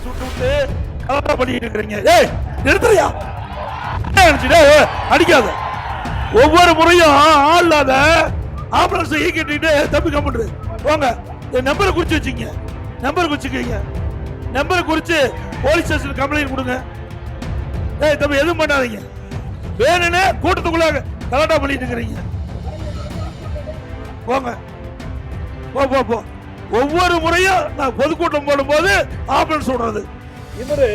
சுட்டு விட்டு கலட்டா பண்ணிட்டு இருக்கிறீங்க. ஏய் நிறுத்துறியா? அடிக்காத. ஒவ்வொரு முறையும் ஆள் இல்லாத ஆம்புலன்ஸ் ஈக்கிட்டு தப்பி கம்பிட்டு போங்க. நம்பரை குறிச்சு வச்சுங்க, நம்பர் குறிச்சுக்கீங்க, நம்பரை குறிச்சு போலீஸ் ஸ்டேஷன் கம்ப்ளைண்ட் கொடுங்க. ஏய் தம்பி எதுவும் பண்ணாதீங்க, வேணும்னு கூட்டத்துக்குள்ள கலாட்டா பண்ணிட்டு இருக்கிறீங்க. போங்க போ போ போ. ஒவ்வொரு முறையும் நான் பொதுக்கூட்டம் போடும் போது ஆம்புலன்ஸ் விடுறது. இவரு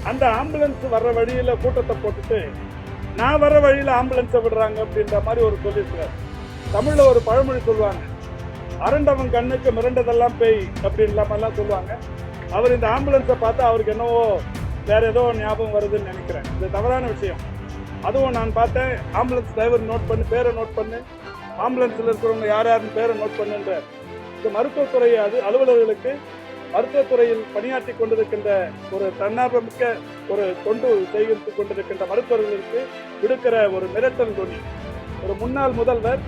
அந்த ஆம்புலன்ஸ் வர்ற வழியில கூட்டத்தை போட்டுட்டு நான் வர்ற வழியில ஆம்புலன்ஸை விடுறாங்க அப்படின்ற மாதிரி ஒரு சொல்லியிருக்கிறார். தமிழ்ல ஒரு பழமொழி சொல்லுவாங்க, அரண்டவன் கண்ணுக்கு மிரண்டதெல்லாம் பேய் அப்படின்லாம் சொல்லுவாங்க. அவர் இந்த ஆம்புலன்ஸை பார்த்து அவருக்கு என்னவோ வேற ஏதோ ஞாபகம் வருதுன்னு நினைக்கிறேன். இது தவறான விஷயம். அதுவும் நான் பார்த்தேன், ஆம்புலன்ஸ் டிரைவர் நோட் பண்ணு, பேரை நோட் பண்ணு, ஆம்புலன்ஸ்ல இருக்கிறவங்க யார் யாருன்னு பேரை நோட் பண்ணுன்ற இந்த மருத்துவத்துறை அலுவலர்களுக்கு மருத்துவத்துறையில் பணியாற்றி கொண்டிருக்கின்ற ஒரு தன்னார்வமிக்க ஒரு தொண்டு செய்து கொண்டிருக்கின்ற மருத்துவர்களுக்கு விடுக்கிற ஒரு மிரட்டல் துணி. ஒரு முன்னாள் முதல்வர்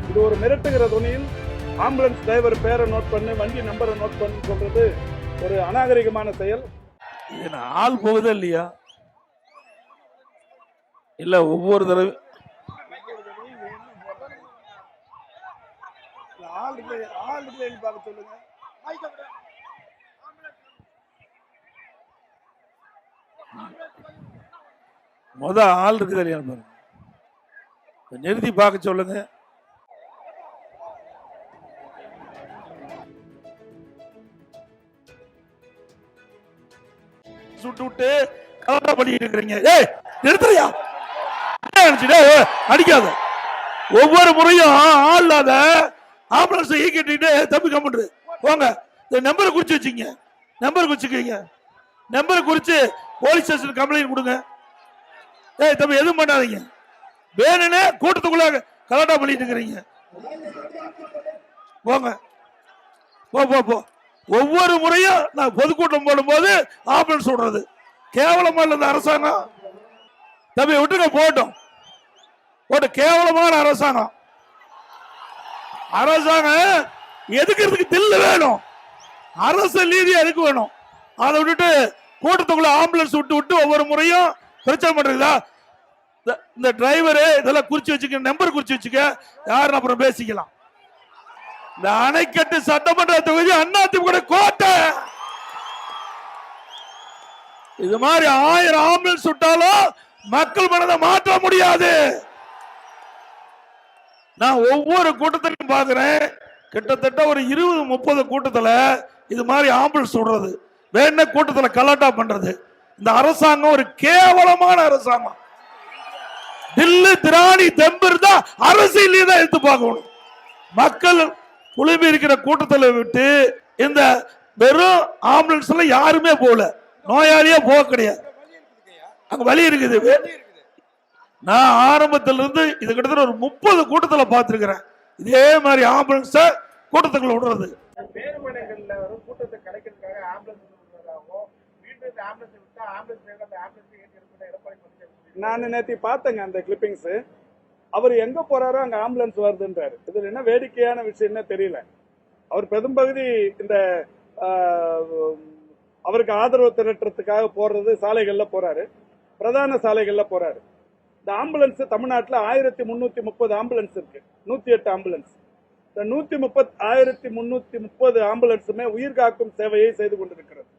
இது ஒரு மிரட்டுகிற துணியில் ஆம்புலன்ஸ் டிரைவர் பேரை நோட் பண்ணு, வண்டி நம்பரை நோட் பண்ணு சொல்றது ஒரு அநாகரிகமான செயல். ஆள் போகுதா இல்லையா? இல்ல ஒவ்வொரு தடவை சொல்லுங்க. ஆள் இருக்குது இல்லையா பாருங்க, நிறுத்தி பார்க்க சொல்லுங்க. சுட்டு விட்டு கலட்டா பண்ணிட்டு இருக்கிறீங்க. ஏய் நிறுத்துறியா? அடிக்காத. ஒவ்வொரு முறையும் ஆள் இல்லாத ஆம்புலன்ஸ் ஈக்கிட்டு தப்பி கம்பிட்டு போங்க. நம்பரை குறிச்சு வச்சுங்க, நம்பர் குறிச்சுக்கீங்க, நம்பரை குறிச்சு போலீஸ் ஸ்டேஷன் கம்ப்ளைண்ட் கொடுங்க. ஏய் தம்பி எதுவும் பண்ணாதீங்க, வேணும்னு கூட்டத்துக்குள்ள கலாட்டா பண்ணிட்டு இருக்கிறீங்க. போங்க போ போ போ. ஒவ்வொரு முறையும் நான் பொதுக்கூட்டம் போடும் போது ஆம்புலன்ஸ் விடுறது கேவலமா இல்ல இந்த அரசாங்கம். தம்பி விட்டுங்க போட்டோம் போட்டு. கேவலமான அரசாங்கம். அரசாங்கம் எதுக்கிறதுக்கு தில்லு வேணும், அரசு நீதி எதுக்கு வேணும். அதை விட்டுட்டு கூட்டத்துக்குள்ள ஆம்புலன்ஸ் விட்டு விட்டு ஒவ்வொரு முறையும் பிரச்சனை பண்றதா? இந்த டிரைவரு இதெல்லாம் குறிச்சு வச்சுக்க, நம்பர் குறிச்சு வச்சுக்க, யாருன்னு அப்புறம் பேசிக்கலாம். இந்த அணைக்கட்டு சட்டமன்ற தொகுதி அதிமுக கோட்டை. இது மாதிரி 1000 ஆம்புலன்ஸ் விட்டாலும் மக்கள் மனதை மாற்ற முடியாது. நான் ஒவ்வொரு கூட்டத்திலையும் பாக்குறேன், கிட்டத்தட்ட ஒரு 20-30 கூட்டத்துல இது மாதிரி ஆம்புலன்ஸ் விடுறது, வேணா கூட்டத்துல கலாட்டா பண்றது. இந்த அரசாங்கம் ஒரு கேவலமான அரசாங்கம். தில்லு திராணி தெம்பு இருந்தா அரசியலே தான் எடுத்து பார்க்கணும். மக்கள் குழுமி இருக்கிற கூட்டத்தில் விட்டு இந்த வெறும் ஆம்புலன்ஸ்ல யாருமே போகல, நோயாளியே போக கிடையாது. அங்க வழி இருக்குது. நான் ஆரம்பத்திலிருந்து இது கிட்டத்தட்ட ஒரு 30 கூட்டத்துல பார்த்திருக்கிறேன். இதே மாதிரி ஆம்புலன்ஸ் கூட்டத்துக்குள்ள விடுறது. கூட்டத்தை கலைக்கிறதுக்காக ஆம்புலன்ஸ் நான் நேற்று பார்த்தேங்க அந்த கிளிப்பிங்ஸ். அவர் எங்க போறாரோ அங்க ஆம்புலன்ஸ் வருதுன்றாரு. இதுல என்ன வேடிக்கையான விஷயம் என்ன தெரியல. அவர் பெரும்பகுதி இந்த அவருக்கு ஆதரவு திரட்டுறதுக்காக போறது சாலைகள்ல போறாரு, பிரதான சாலைகள்ல போறாரு. இந்த ஆம்புலன்ஸ் தமிழ்நாட்டில் 1330 ஆம்புலன்ஸ் இருக்கு, 108 ஆம்புலன்ஸ். இந்த 1330 ஆம்புலன்ஸுமே உயிர் காக்கும் சேவையை செய்து கொண்டிருக்கிறது.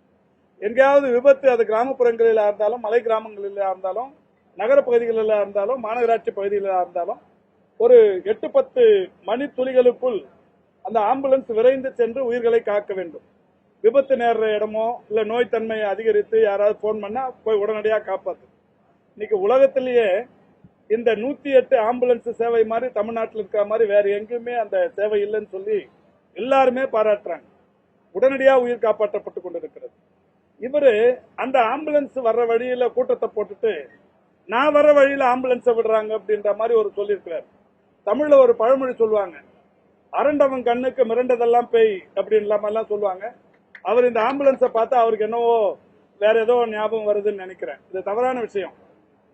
எங்கேயாவது விபத்து, அது கிராமப்புறங்களில் இருந்தாலும், மலை கிராமங்களில் இருந்தாலும், நகர பகுதிகளில் இருந்தாலும், மாநகராட்சி பகுதிகளில் இருந்தாலும், ஒரு 8-10 மணி துளிகளுக்குள் அந்த ஆம்புலன்ஸ் விரைந்து சென்று உயிர்களை காக்க வேண்டும். விபத்து நேர்ற இடமோ இல்ல நோய் தன்மையை அதிகரித்து யாராவது போன் பண்ணா போய் உடனடியாக காப்பாற்று. இன்னைக்கு உலகத்திலேயே இந்த 108 ஆம்புலன்ஸ் சேவை மாதிரி தமிழ்நாட்டில் இருக்கிற மாதிரி வேற எங்கேயுமே அந்த சேவை இல்லைன்னு சொல்லி எல்லாருமே பாராட்டுறாங்க. உடனடியாக உயிர் காப்பாற்றப்பட்டு கொண்டிருக்கிறது. இவரு அந்த ஆம்புலன்ஸ் வர்ற வழியில கூட்டத்தை போட்டுட்டு நான் வர்ற வழியில ஆம்புலன்ஸை விடுறாங்க அப்படின்ற மாதிரி ஒரு சொல்லியிருக்கிறார். தமிழ்ல ஒரு பழமொழி சொல்லுவாங்க, அரண்டவன் கண்ணுக்கு மிரண்டதெல்லாம் பேய் அப்படின்லாம் சொல்லுவாங்க. அவர் இந்த ஆம்புலன்ஸை பார்த்தா அவருக்கு என்னவோ வேற ஏதோ ஞாபகம் வருதுன்னு நினைக்கிறேன். இது தவறான விஷயம்.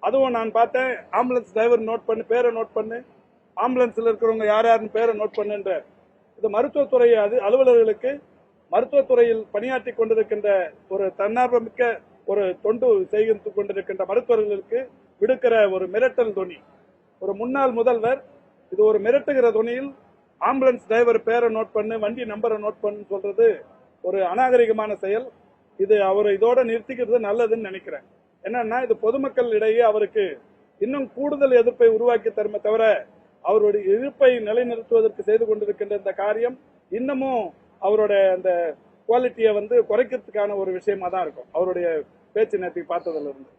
அதுவும் நான் பார்த்தேன், ஆம்புலன்ஸ் டிரைவர் நோட் பண்ணு, பேரை நோட் பண்ணு, ஆம்புலன்ஸ்ல இருக்கிறவங்க யார் யாருன்னு பேரை நோட் பண்ணுன்ற இது மருத்துவத்துறை அலுவலர்களுக்கு மருத்துவத்துறையில் பணியாற்றி கொண்டிருக்கின்ற ஒரு தன்னார்வமிக்க ஒரு தொண்டு செய்து கொண்டிருக்கின்ற மருத்துவர்களுக்கு விடுக்கிற ஒரு மிரட்டல் தொனி. ஒரு முன்னாள் முதல்வர் இது ஒரு மிரட்டுகிற தொனியில் ஆம்புலன்ஸ் டிரைவர் பேரை நோட் பண்ணு, வண்டி நம்பரை நோட் பண்ணு சொல்றது ஒரு அநாகரிகமான செயல். இது அவர் இதோட நிறுத்திக்கிறது நல்லதுன்னு நினைக்கிறேன். என்னன்னா இது பொதுமக்கள் இடையே அவருக்கு இன்னும் கூடுதல் எதிர்ப்பை உருவாக்கி தருமே தவிர அவருடைய எதிர்ப்பை நிலைநிறுத்துவதற்கு செய்து கொண்டிருக்கின்ற இந்த காரியம் இன்னமும் அவருடைய அந்த குவாலிட்டியை குறைக்கிறதுக்கான ஒரு விஷயமா தான் இருக்கும் அவருடைய பேச்சு நேற்று பார்த்ததுல இருந்து.